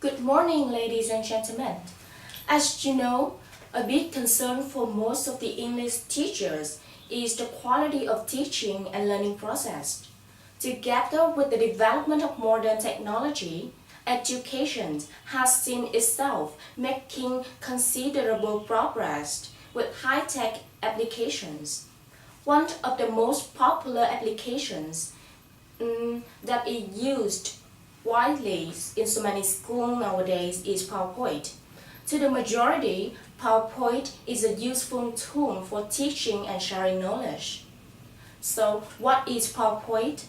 Good morning, ladies and gentlemen. As you know, a big concern for most of the English teachers is the quality of teaching and learning process. Together with the development of modern technology, education has seen itself making considerable progress with high-tech applications. One of the most popular applications that is used widely in so many schools nowadays is PowerPoint. To the majority, PowerPoint is a useful tool for teaching and sharing knowledge. So, what is PowerPoint?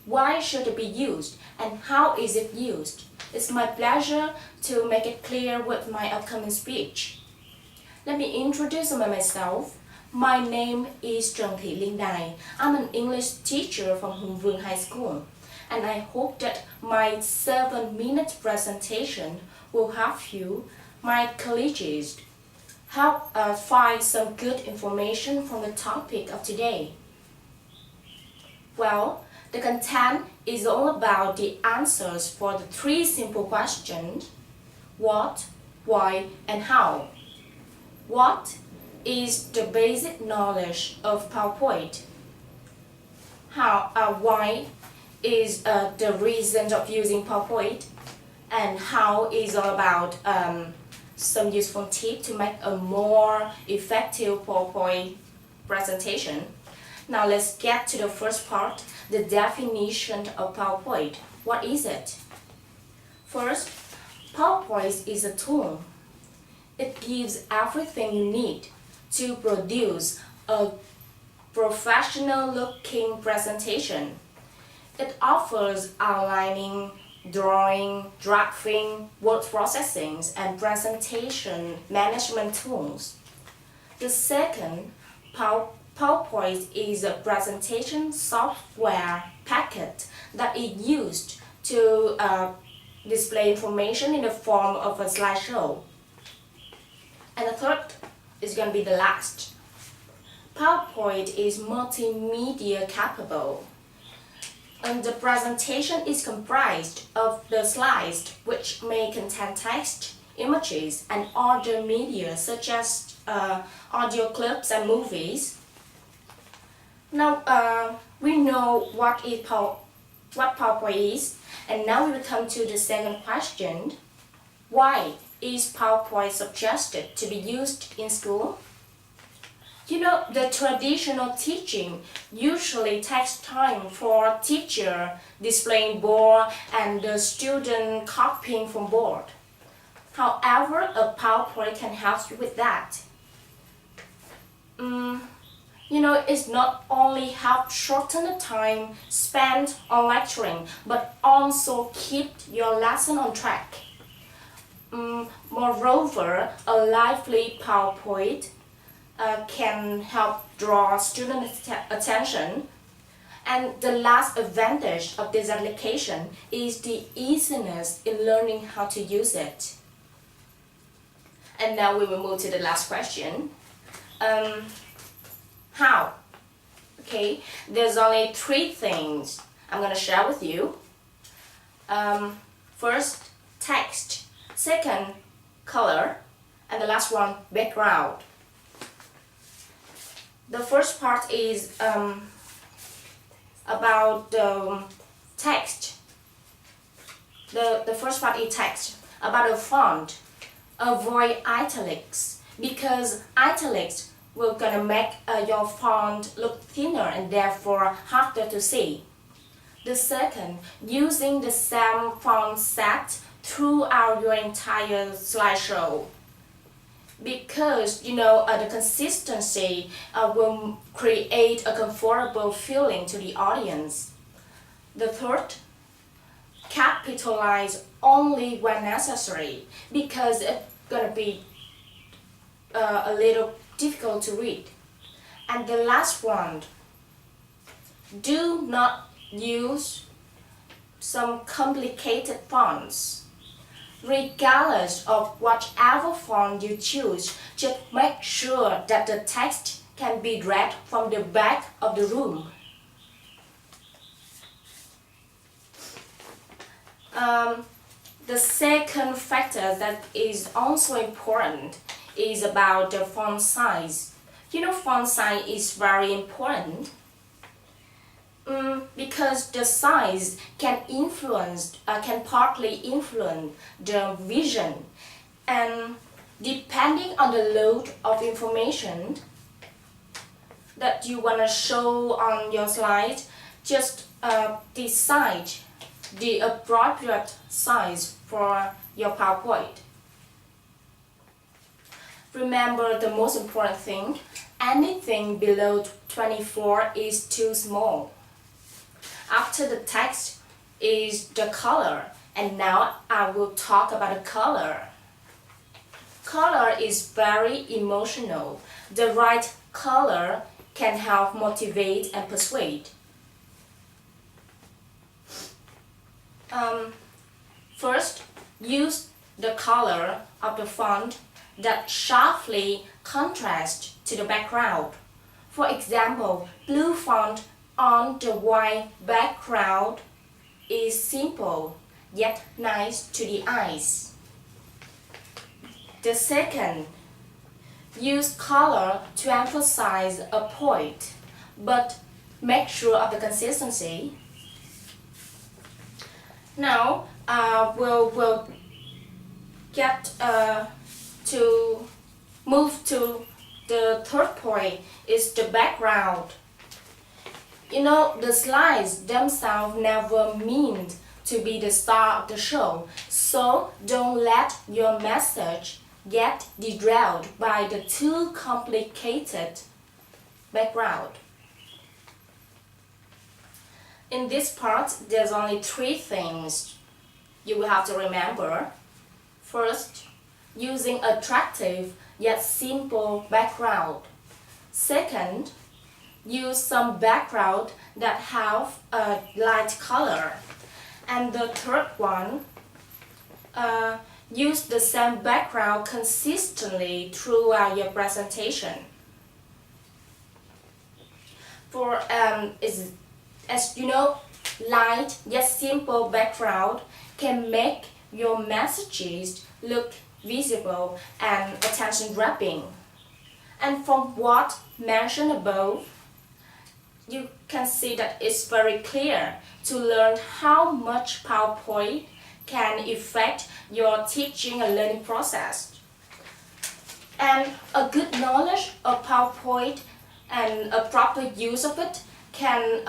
Why should it be used? And how is it used? It's my pleasure to make it clear with my upcoming speech. Let me introduce myself. My name is Trần Thị Linh Đài. I'm an English teacher from Hùng Vương High School, and I hope that my 7-minute presentation will help you, my colleagues, find some good information from the topic of today. Well, the content is all about the answers for the 3 simple questions: what, why, and how. What is the basic knowledge of PowerPoint? Why is the reason of using PowerPoint? And how is all about some useful tips to make a more effective PowerPoint presentation. Now let's get to the first part, the definition of PowerPoint. What is it? First, PowerPoint is a tool. It gives everything you need to produce a professional-looking presentation. It offers outlining, drawing, drafting, word processing, and presentation management tools. The second, PowerPoint is a presentation software packet that is used to display information in the form of a slideshow. And the third is going to be the last. PowerPoint is multimedia capable. And the presentation is comprised of the slides, which may contain text, images, and other media such as audio clips and movies. Now we know what PowerPoint is, and now we will come to the second question. Why is PowerPoint suggested to be used in school? You know, the traditional teaching usually takes time for teacher displaying board and the student copying from board. However, a PowerPoint can help you with that. You know, it's not only help shorten the time spent on lecturing, but also keep your lesson on track. Moreover, a lively PowerPoint can help draw student attention. And the last advantage of this application is the easiness in learning how to use it. And now we will move to the last question. How? Okay, there's only 3 things I'm going to share with you. First, text. Second, color. And the last one, background. The first part is about the text. The first part is text. About the font, avoid italics, because italics will gonna make your font look thinner and therefore harder to see. The second, using the same font set throughout your entire slideshow, because you know the consistency will create a comfortable feeling to the audience. The third, capitalize only when necessary, because it's gonna be a little difficult to read. And the last one, do not use some complicated fonts. Regardless of whatever font you choose, just make sure that the text can be read from the back of the room. The second factor that is also important is about the font size. Font size is very important because the size can partly influence the vision, and depending on the load of information that you want to show on your slide, just decide the appropriate size for your PowerPoint. Remember the most important thing, anything below 24 is too small. After the text is the color, and now I will talk about the color. Color is very emotional. The right color can help motivate and persuade. First, use the color of the font that sharply contrasts to the background. For example, blue font on the white background is simple yet nice to the eyes. The second, use color to emphasize a point, but make sure of the consistency. Now we'll get to move to the third point, is the background. The slides themselves never mean to be the star of the show, so don't let your message get derailed by the too complicated background. In this part, there's only 3 things you will have to remember. First, using attractive yet simple background. Second, use some background that have a light color. And the third one, use the same background consistently throughout your presentation. As you know, light yet simple background can make your messages look visible and attention-grabbing. And from what mentioned above, you can see that it's very clear to learn how much PowerPoint can affect your teaching and learning process. And a good knowledge of PowerPoint and a proper use of it can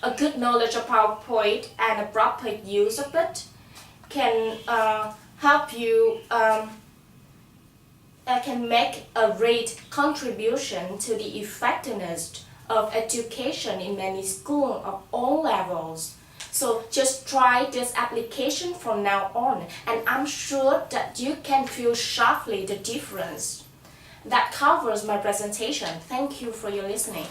a good knowledge of PowerPoint and a proper use of it can help you can make a great contribution to the effectiveness of education in many schools of all levels. So just try this application from now on, and I'm sure that you can feel sharply the difference. That covers my presentation. Thank you for your listening.